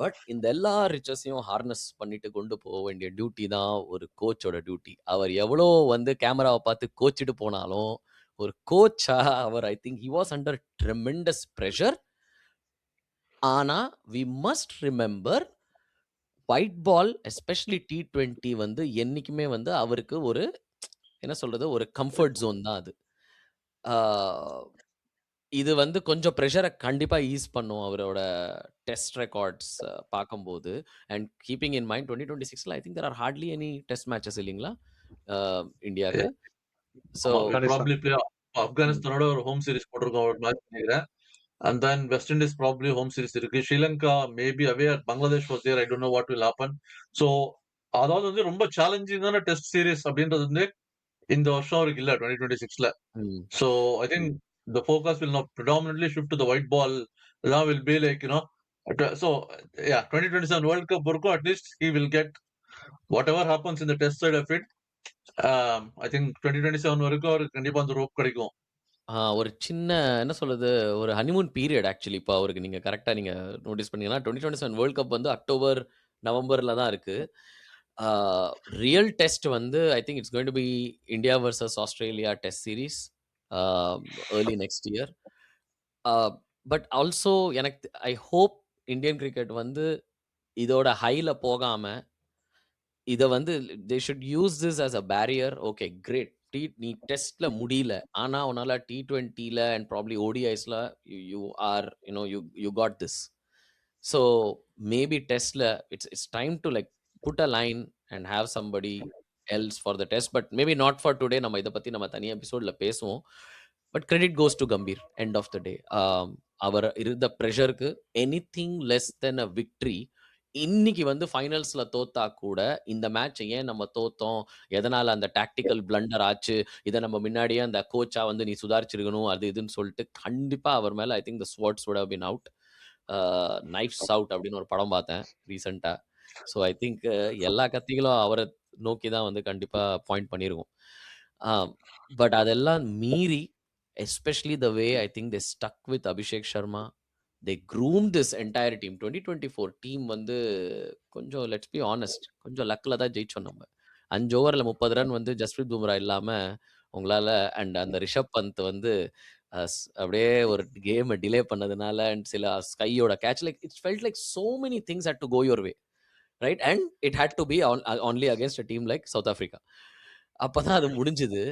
பட் இந்த எல்லா ரிச்சஸையும் ஹார்னஸ் பண்ணிட்டு கொண்டு போக வேண்டிய டியூட்டி தான் ஒரு கோச்சோட டியூட்டி. அவர் எவ்வளோ வந்து கேமராவை பார்த்து கோச்சிட்டு போனாலும் ஒரு கோச்சா அவர் I think he was under tremendous pressure. ஆனா we must remember white ball especially T20 வந்து என்னைக்குமே வந்து அவருக்கு ஒரு என்ன சொல்றது, ஒரு கம்ஃபர்ட் ஜோன் தான் அது. இது வந்து கொஞ்சம் ப்ரெஷரை கண்டிப்பா ஈஸ் பண்ணும் அவரோட டெஸ்ட் ரெக்கார்ட்ஸ் பார்க்கும்போது. அண்ட் கீப்பிங் இன் மைண்ட் 2026ல I think there are hardly any test matches இல்லைங்களா இந்தியாவுக்கு. ஸோ ஆமா, ஆப்கானிஸ்தான். ப்ராபப்ளி பிளே ஆப்கானிஸ்தானோட ஒரு ஹோம் சீரிஸ் போட்டிருக்கோம் ஒரு மேட்ச் நினைக்கிறேன். And then West Indies probably home series இருக்கு. Sri Lanka maybe away. Bangladesh was there. I don't know what will happen. So அதாவது வந்து ரொம்ப சேலஞ்சிங்கான டெஸ்ட் சீரிஸ் அப்படின்றது வந்து இந்த வருஷம் இருக்கு இல்ல 2026ல. So I think the focus will not predominantly shift to the white ball. Now will be like so yeah, 2027 World Cup இருக்கும். At least he will get whatever happens in the test side of it. I think 2027 வரைக்கும் அவருக்கு கண்டிப்பா அந்த ரோப் கிடைக்கும். ஒரு சின்ன என்ன சொல்றது, ஒரு ஹனிமூன் பீரியட் ஆக்சுவலி இப்போ அவருக்கு. நீங்க கரெக்டா நீங்க நோட்டீஸ் பண்ணீங்கன்னா 2027 வேர்ல்ட் கப் வந்து அக்டோபர் நவம்பர்ல தான் இருக்கு. ரியல் டெஸ்ட் வந்து I think it's going to be India versus Australia test series early next year. But also எனக்கு ஐ ஹோப் இந்தியன் கிரிக்கெட் வந்து இதோட ஹைல போகாம இதை வந்து they should use this as a barrier. Okay great, நீ டெஸ்ட்ல முடியல, ஆனா உன்னால T20ல அண்ட் ப்ராப்ளி ஓடிஐஸ்ல you are you got this. So maybe டெஸ்ட்ல it's time to like put a line and have somebody else for the test. But maybe not for today. நம்ம இதை பத்தி நம்ம தனி எபிசோட்ல பேசுவோம். But credit goes to Gambhir end of the day. அவர் இருந்த ப்ரெஷருக்கு எனிதிங் லெஸ் தென் அ விக்ட்ரி. இன்னைக்கு வந்து ஃபைனல்ஸ்ல தோத்தா கூட இந்த மேட்ச் ஏன் நம்ம தோத்தோம், எதனால அந்த டாக்டிக்கல் பிளண்டர் ஆச்சு, இதை நம்ம முன்னாடியே அந்த கோச்சா வந்து நீ சுதாரிச்சிருக்கணும் அது இதுன்னு சொல்லிட்டு கண்டிப்பா அவர் மேல I think the swords would have been out. Knives out அப்படின்னு ஒரு படம் பார்த்தேன் ரீசெண்டா. ஸோ ஐ திங்க் எல்லா கத்திகளும் அவரை நோக்கி தான் வந்து கண்டிப்பா பாயிண்ட் பண்ணியிருக்கோம். பட் அதெல்லாம் மீறி especially the way I think they stuck with Abhishek Sharma. they groomed this entire team. 2024 team வந்து கொஞ்சம் லெட்ஸ் பி ஆனஸ்ட், கொஞ்சம் லக்கில் தான் ஜெயிச்சோம் நம்ம. 5 ஓவரில் 30 ரன் வந்து ஜஸ்பிரீத் பும்ரா இல்லாமல் உங்களால் அண்ட் அந்த ரிஷப் பந்த் வந்து அப்படியே ஒரு கேமை டிலே பண்ணதுனால அண்ட் சில ஸ்கையோட catch like it's felt like so many things had to go your way, right? And it had to be only against a team like South Africa. அப்போ தான் அது முடிஞ்சுது.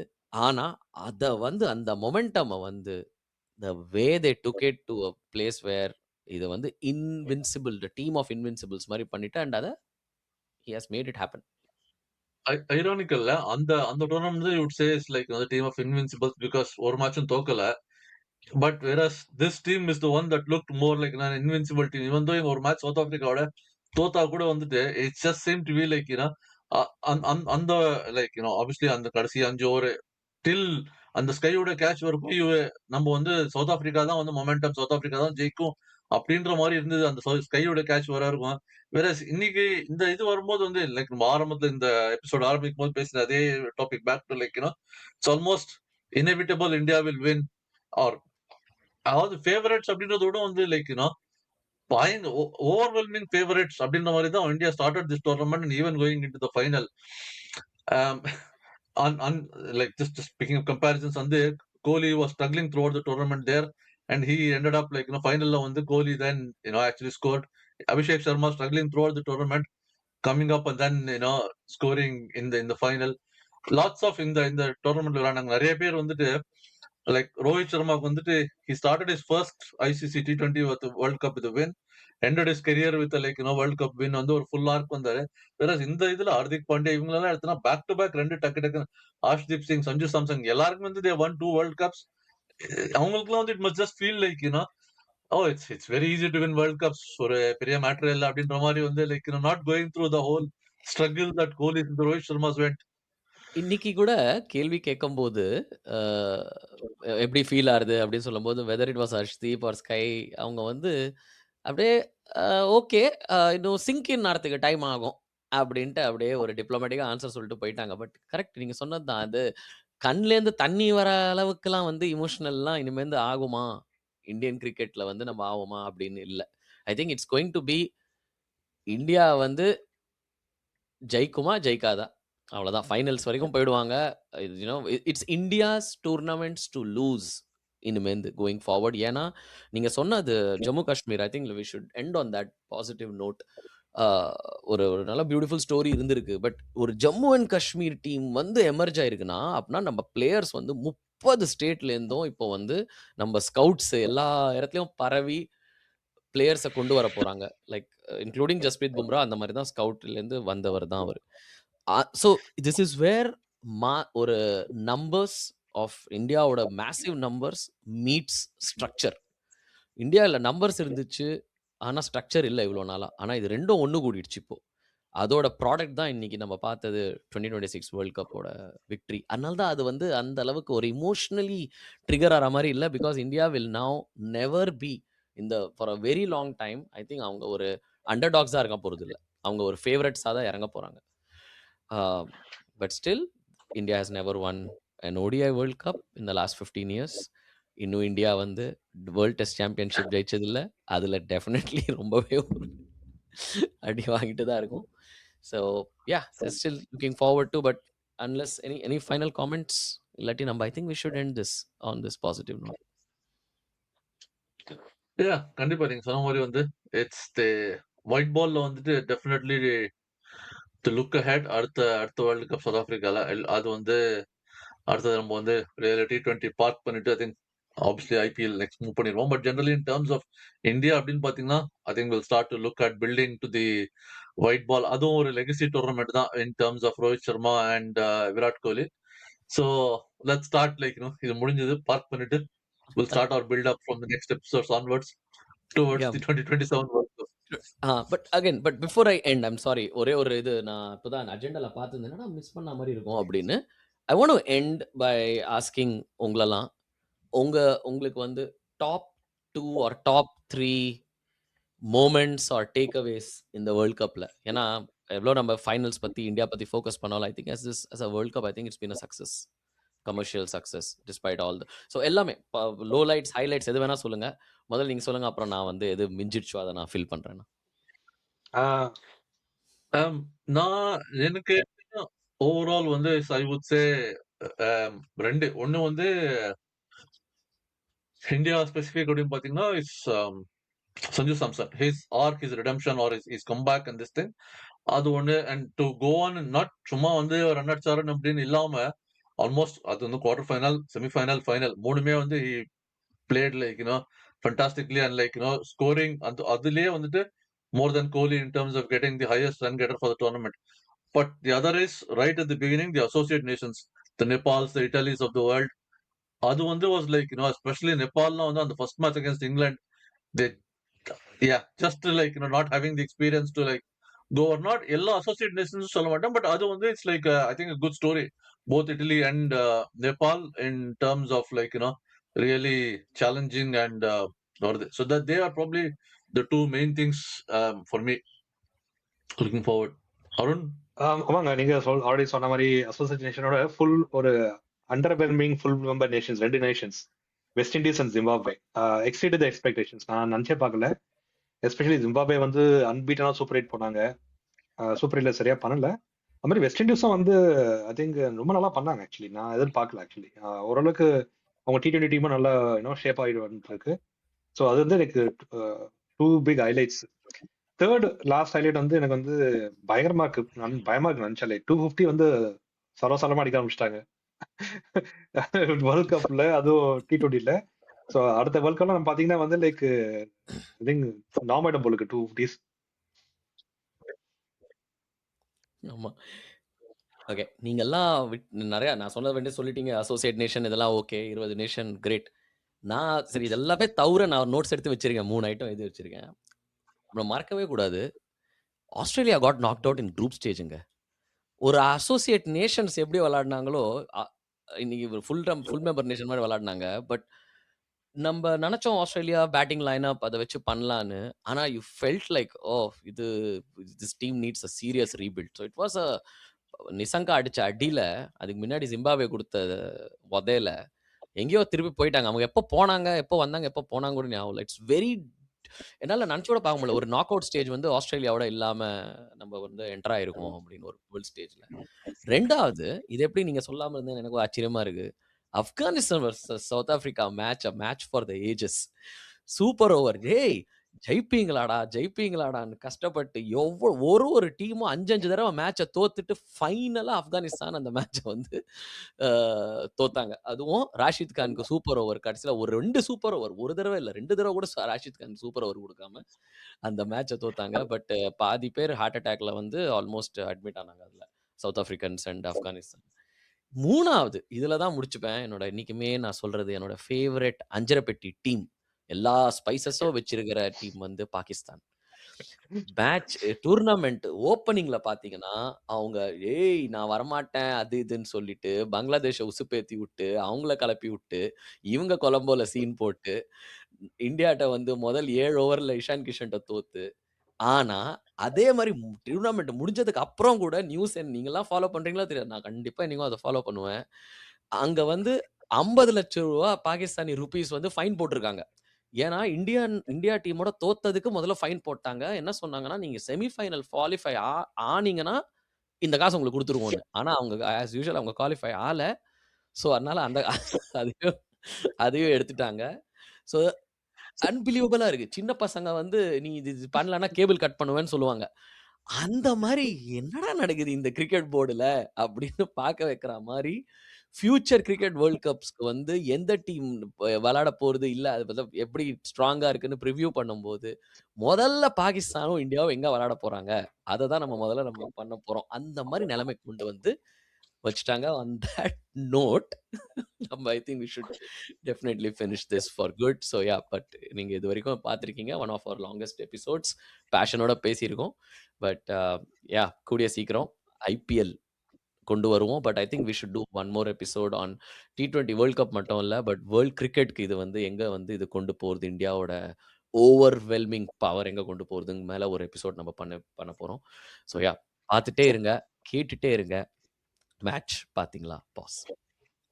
ஆனால் அதை வந்து அந்த மொமெண்டம் வந்து the way they took it to a place where இது வந்து invincible, the team of invincibles மாதிரி பண்ணிட்டு and அதை he has made it happen. ஐரானிக்கல்ல அந்த tournament you would say is like the team of invincibles because ஒரு மேட்சும் தோக்கல. But whereas this team is the one that looked more like an invincible team. Even though in ஒரு மேட்ச் சவுத் ஆப்பிரிக்காவோட தோத்தா கூட வந்துட்டு it's just same to be like அந்த லைக் ஆப்வியஸ்லி அந்த கடைசி 5 ஓவர் டில் அந்த ஸ்கையோட கேட்ச் வரப்போ நம்ம வந்து சவுத் ஆப்பிரிக்கா தான் வந்து மொமெண்டம், சவுத் ஆப்பிரிக்கா தான் ஜெயிக்கும் அப்படின்ற மாதிரி இருந்தது. அந்த ஸ்கையோட கேட்ச் வர இருக்கும். வேற இன்னைக்கு இந்த இது வரும்போது வந்து லைக் நம்ம ஆரம்பத்துல இந்த எபிசோட் ஆரம்பிக்கும் போது பேசின அதே topic back to like it's almost inevitable India will win or அதாவது ஃபேவரட்ஸ் அப்படின்றத விட வந்து லைக் overwhelming favorites அப்படின்ற மாதிரி தான் India started this tournament and even going into the final. Um, on like just speaking of comparisons, வந்து Kohli was struggling throughout the tournament there, and he ended up like final ல வந்து Kohli then actually scored. Abhishek Sharma struggling throughout the tournament, coming up and then scoring in the final. Lots of இந்த tournament விளையாண்டாங்க நிறைய பேர் வந்துட்டு like Rohit Sharma வந்துட்டு he started his first ICC T20 with the World Cup with a win, ended his career with a like World Cup win வந்து ஒரு full arc வந்தாரு. whereas இந்த இதுல ஹார்திக் பாண்டியா இவங்க எல்லாம் எடுத்தனா பேக் டு பேக் 2 டக்கு ஆஷ்தீப் சிங், சஞ்சு சாம்சன் எல்லாருக்கும் வந்து they won 2 World Cups. அவங்களுக்குலாம் வந்து it must just feel like oh it's very easy to win World Cups, ஒரு பெரிய மேட்டர் இல்ல அப்படின்ற மாதிரி வந்து like not going through the whole struggle that Kohli and Rohit Sharma's went. இன்னைக்கு கூட கேள்வி கேட்கும்போது எப்படி ஃபீல் ஆகுது அப்படின்னு சொல்லும்போது whether it was Harshdeep or SKY அவங்க வந்து அப்படியே ஓகே இன்னும் சிங்க் இன் ஆகிறதுக்கு டைம் ஆகும் அப்படின்ட்டு அப்படியே ஒரு டிப்ளமேட்டிக்காக ஆன்சர் சொல்லிட்டு போயிட்டாங்க. பட் கரெக்ட் நீங்கள் சொன்னது தான். அது கண்லேருந்து தண்ணி வர அளவுக்குலாம் வந்து இமோஷனல்லாம் இனிமேந்து ஆகுமா இந்தியன் கிரிக்கெட்ல வந்து நம்ம ஆகுமா அப்படின்னு இல்லை. I think it's going to be India வந்து ஜெயிக்குமா ஜெயிக்காதா அவ்வளோதான். ஃபைனல்ஸ் வரைக்கும் போயிடுவாங்க. It's India's tournaments to lose இனிமேந்து கோயிங் ஃபார்வர்ட். ஏன்னா நீங்கள் சொன்னது Jammu Kashmir, I think we should end on that positive note. ஒரு ஒரு நல்ல பியூட்டிஃபுல் ஸ்டோரி இருந்திருக்கு. பட் ஒரு ஜம்மு அண்ட் காஷ்மீர் டீம் வந்து எமர்ஜ் ஆயிருக்குன்னா அப்படின்னா நம்ம பிளேயர்ஸ் வந்து 30 ஸ்டேட்லேருந்தும் இப்போ வந்து நம்ம ஸ்கவுட்ஸ் எல்லா இடத்துலையும் பரவி பிளேயர்ஸை கொண்டு வர போகிறாங்க. லைக் இன்க்ளூடிங் ஜஸ்பிரீத் பும்ரா அந்த மாதிரி தான் ஸ்கவுட்லேருந்து வந்தவர் தான் அவர். ஸோ திஸ் இஸ் வேர் ஒரு நம்பர்ஸ் ஆஃப் இந்தியாவோட மேசிவ் நம்பர்ஸ் மீட்ஸ் ஸ்ட்ரக்சர். இந்தியாவில் நம்பர்ஸ் இருந்துச்சு ஆனால் ஸ்ட்ரக்சர் இல்லை இவ்வளோ நாளாக. ஆனால் இது ரெண்டும் ஒன்று கூடிடுச்சு இப்போ. அதோட ப்ராடக்ட் தான் இன்னைக்கு நம்ம பார்த்தது 2026 வேர்ல்ட் கப்போட விக்ட்ரி. அதனால தான் அது வந்து அந்த அளவுக்கு ஒரு இமோஷ்னலி ட்ரிகர் ஆகிற மாதிரி இல்லை. Because India will now never be இந்த for a very long time. I think அவங்க ஒரு அண்டர் டாக்ஸாக இருக்க போகிறது இல்லை, அவங்க ஒரு ஃபேவரட்ஸாக தான் இறங்க போகிறாங்க. But still India has never won an ODI world cup in the last 15 years. இன்னும் இந்தியா வந்து வேர்ல்ட் டெஸ்ட் சாம்பியன்ஷிப் ஜெயிச்சதில்லை. அதில் டெஃபினெட்லி ரொம்பவே ஒரு அடி வாங்கிட்டு தான் இருக்கும். So yeah still looking forward to. But unless any final comments இல்லாட்டி நம்ம I think we should end this on this positive note. கண்டிப்பா நீங்க சொன்ன மாதிரி வந்து இட்ஸ் தி ஒயிட் பால்ல வந்துட்டு டெஃபினெட்லி டு லுக் அஹெட். அடுத்த வேர்ல்டு கப் சவுத் ஆப்பிரிக்கால அது வந்து அடுத்தது நம்ம வந்து T20 பார்க் பண்ணிட்டு I think obviously IPL next move பண்ணிடுவோம். But generally in terms of India அப்படின்னு பாத்தீங்கன்னா I think will start to look at building to the white ball. அதுவும் ஒரு லெகசி டூர்னமெண்ட் தான் in terms of Rohit Sharma and Virat Kohli. So let start like இது முடிஞ்சது பார்க் பண்ணிட்டு வில் ஸ்டார்ட் அவர் build up from the next episodes onwards towards the 2027 world cup. But before I end I'm sorry, ஒரே ஒரு இது நான் இப்போதான் அஜெண்டாவில் பார்த்துருந்தேன்னா மிஸ் பண்ண மாதிரி இருக்கும் அப்படின்னு. I want to end by asking உங்களெல்லாம் உங்களுக்கு வந்து top 2 or top 3 moments or takeaways இந்த வேர்ல்ட் கப்பில். ஏன்னா எவ்வளோ நம்ம ஃபைனல்ஸ் பற்றி இந்தியா பற்றி ஃபோக்கஸ் பண்ணாலும் I think as a world cup I think it's been a success, commercial success despite all so எல்லாமே லோ லைட்ஸ் ஹைலைட்ஸ் எது வேணால் சொல்லுங்கள். முதல்ல நீங்கள் சொல்லுங்கள், அப்புறம் நான் வந்து எது மிஞ்சிடுச்சோ அதை நான் ஃபீல் பண்ணுறேன்னா. நான் எனக்கு ஓவரால் வந்து ஐ வுட் சே ரெண்டு. ஒன்னு வந்து இந்தியா ஸ்பெசிபிக் அப்படின்னு பாத்தீங்கன்னா it's Sanju Samson, his arc, his redemption or his comeback and this thing. அது ஒண்ணு. And to go on not சும்மா வந்து ரன் அடிச்சாரன் அப்படின்னு இல்லாம ஆல்மோஸ்ட் அது வந்து குவார்டர் ஃபைனல், செமிஃபைனல், ஃபைனல் மூணுமே வந்து played like fantastically and like scoring அதுலயே வந்துட்டு more than Kohli in terms of getting the highest run getter for the tournament. But the other is right at the beginning, the associate nations, the Nepals, the Italis of the world, அது வந்து was like, especially Nepalலாம் வந்து அந்த first match against England, they, yeah, just like, not having the experience to like go or not, எல்லா associate nations சொல்ல மாட்டேன், but அது வந்து it's like, I think a good story, both Italy and Nepal in terms of like, really challenging and so that they are probably the two main things for me looking forward. Arun? ஆமாங்க, நீங்க ஆல்ரெடி சொன்ன மாதிரி அசோசியேட் நேஷனோட ஃபுல் ஒரு underwhelming full member Nations, 2 Nations, west Indies and Zimbabwe, exceed the expectations. நான் நினைச்சே பார்க்கல. எஸ்பெஷலி ஜிம்பாப்வே வந்து அன்பீட்டனா சூப்பர் ஹிட் போனாங்க. சூப்பர் ஹிட்ல சரியா பண்ணல. அது மாதிரி வெஸ்ட் இண்டீஸும் வந்து ஐ திங்க் ரொம்ப நல்லா பண்ணாங்க. ஆக்சுவலி நான் எதிர்பார்க்கல. ஆக்சுவலி ஓரளவுக்கு அவங்க T20 டீமும் நல்லா ஷேப் ஆகிட்டு வந்துட்டு இருக்கு. ஸோ அது வந்து எனக்கு 2 big highlights. Third last highlight வந்து எனக்கு வந்து பயமா இருக்கு நினைச்சாலே. 250 வந்து சர்வசாதாரணமா அடிக்க ஆரம்பிச்சிட்டாங்க வேர்ல்ட் கப்ல, அதுவும் T20ல. ஸோ அடுத்த வேர்ல்ட் கப்ல நம்ம பாத்தீங்கன்னா வந்து லைக் ஐ திங்க் நாமினேட் போலுக்கு 250s. ஆமா. ஓகே. நீங்கெல்லாம் நெறையா நான் சொன்னத வந்து சொல்லிட்டீங்க. அசோசியேட் நேஷன் இதெல்லாம் ஓகே. 20 nation great. நான் சரி இது எல்லாமே தவிர நான் நோட்ஸ் எடுத்து வச்சிருக்கேன். 3 ஐட்டம் எழுதி வச்சிருக்கேன். அப்புறம் மறக்கவே கூடாது. Australia got knocked out in group ஸ்டேஜ்ங்க. ஒரு அசோசியேட் நேஷன்ஸ் எப்படி விளையாடுனாங்களோ, இன்னைக்கு ஃபுல் மெம்பர் நேஷன் மாரி விளையாடுனாங்க. பட் நம்ப நெனச்சோம் ஆஸ்திரேலியா பேட்டிங் லைனப் அத வச்சு பண்ணலான்னு. ஆனா யூ ஃபெல்ட் லைக், இது this team needs a serious rebuild. So it was Nissanka அடிச்ச அடியில, அதுக்கு முன்னாடி ஜிம்பாப்வே குடுத்த உதையில, எங்கேயோ திருப்பி போயிட்டாங்க. அவங்க எப்போ போனாங்க, எப்போ வந்தாங்க, எப்போ போனாங்க கூட ஞாபகம் இல்ல. இட்ஸ் வெரி என்னால நெனச்சு கூட பார்க்க முடியல. ஒரு நாக் அவுட் ஸ்டேஜ் வந்து ஆஸ்திரேலியாவோட இல்லாம நம்ம வந்து என்டர் ஆயிருக்கோம் அப்படின்னு ஒரு வேர்ல்ட் ஸ்டேஜ்ல. 2வது இது எப்படி நீங்க சொல்லாம இருந்தது எனக்கு ஆச்சரியமா இருக்கு. Afghanistan versus South Africa match for the ages. Super over. டேய் ஜெயிப்பீங்களாடான்னு கஷ்டப்பட்டு ஒரு டீமும் 5 தடவை மேட்சை தோத்துட்டு ஃபைனலா ஆப்கானிஸ்தான் அந்த மேட்சை வந்து தோத்தாங்க. அதுவும் ராஷித் கானுக்கு சூப்பர் ஓவர் கடைசியில ஒரு 2 சூப்பர் ஓவர், ஒரு தடவை இல்ல 2 தடவை கூட ராஷித் கான் சூப்பர் ஓவர் கொடுக்காம அந்த மேட்சை தோத்தாங்க. பட் பாதி பேர் ஹார்ட் அட்டாக்ல வந்து ஆல்மோஸ்ட் அட்மிட் ஆனாங்க அதுல, சவுத் ஆப்பிரிக்கன்ஸ் அண்ட் ஆப்கானிஸ்தான். 3வது இதுல தான் முடிச்சுப்பேன். என்னோட இன்னைக்குமே நான் சொல்றது என்னோட ஃபேவரட் அஞ்சரைப்பெட்டி டீம், எல்லா ஸ்பைசஸும் வச்சிருக்கிற டீம் வந்து பாகிஸ்தான். மேட்ச் டூர்னமெண்ட் ஓப்பனிங்ல பாத்தீங்கன்னா, அவங்க நான் வரமாட்டேன் அது இதுன்னு சொல்லிட்டு பங்களாதேஷ உசுப்பேத்தி விட்டு, அவங்கள கிளப்பி விட்டு, இவங்க கொலம்போல சீன் போட்டு, இந்தியாட்ட வந்து முதல் 7 ஓவர்ல இஷான் கிஷன்ட்ட தோத்து, ஆனா அதே மாரி டூர்னமெண்ட் முடிஞ்சதுக்கு அப்புறம் கூட நியூஸ் நீங்கலாம் ஃபாலோ பண்றீங்களோ தெரியாது. நான் கண்டிப்பா இன்னைக்கும் அத ஃபாலோ பண்ணுவேன். அங்க வந்து ₹50 லட்சம் பாகிஸ்தானி ரூபீஸ் வந்து ஃபைன் போட்டிருக்காங்க. ஏன்னா இந்தியா டீமோட தோத்ததுக்கு முதல்ல ஃபைன் போட்டாங்க. என்ன சொன்னாங்கன்னா, நீங்க செமி ஃபைனல் குவாலிஃபை ஆனீங்கன்னா, இந்த காசு உங்களுக்கு குடுத்துருவோம்ன்னு. ஆனா அவங்க ஆஸ் யூசுவல் அவங்க குவாலிஃபை ஆல. ஸோ அதனால அந்த அதையும் அதையும் எடுத்துட்டாங்க. ஸோ அன்பிலீவபிளா இருக்கு. சின்ன பசங்க வந்து நீ இது பண்ணலன்னா கேபிள் கட் பண்ணுவேன்னு சொல்லுவாங்க. அந்த மாரி என்னடா நடக்குது இந்த கிரிக்கெட் போர்டுல அப்படின்னு பார்க்க வைக்கிற மாரி, ஃபியூச்சர் கிரிக்கெட் வேர்ல்ட் கப்ஸ்க்கு வந்து எந்த டீம் விளையாட போறது, இல்ல அது வந்து எப்படி ஸ்ட்ராங்கா இருக்குன்னு பிரிவ்யூ பண்ணும்போது, முதல்ல பாகிஸ்தானும், இந்தியாவும் எங்க விளையாட போறாங்க? அத தான் நம்ம பண்ண போறோம். அந்த மாரி நிலைமைக்கு கொண்டு வந்து வச்சுட்டாங்க. On that note I think we should definitely finish this for good. So but நீங்க இதுவரைக்கும் பார்த்திருக்கீங்க. One of our longest episodes. பேஷனோட பேசியிருக்கோம். பட் கூடிய சீக்கிரம் ஐபிஎல் கொண்டு வருவோம். But I think we should do one more episode on T20 world cup மட்டும் இல்ல, பட் வேர்ல்ட் கிரிக்கெட்க்கு இது வந்து எங்க வந்து இது கொண்டு போறது, இந்தியாவோட ஓவர்வெல்மிங் பவர் எங்க கொண்டு போறதுங்க மேல ஒரு எபிசோட் நம்ம பண்ண போறோம். ஸோ பார்த்துட்டே இருங்க, கேட்டுட்டே இருங்க. மேட்ச் பாத்தீங்களா பாஸ்.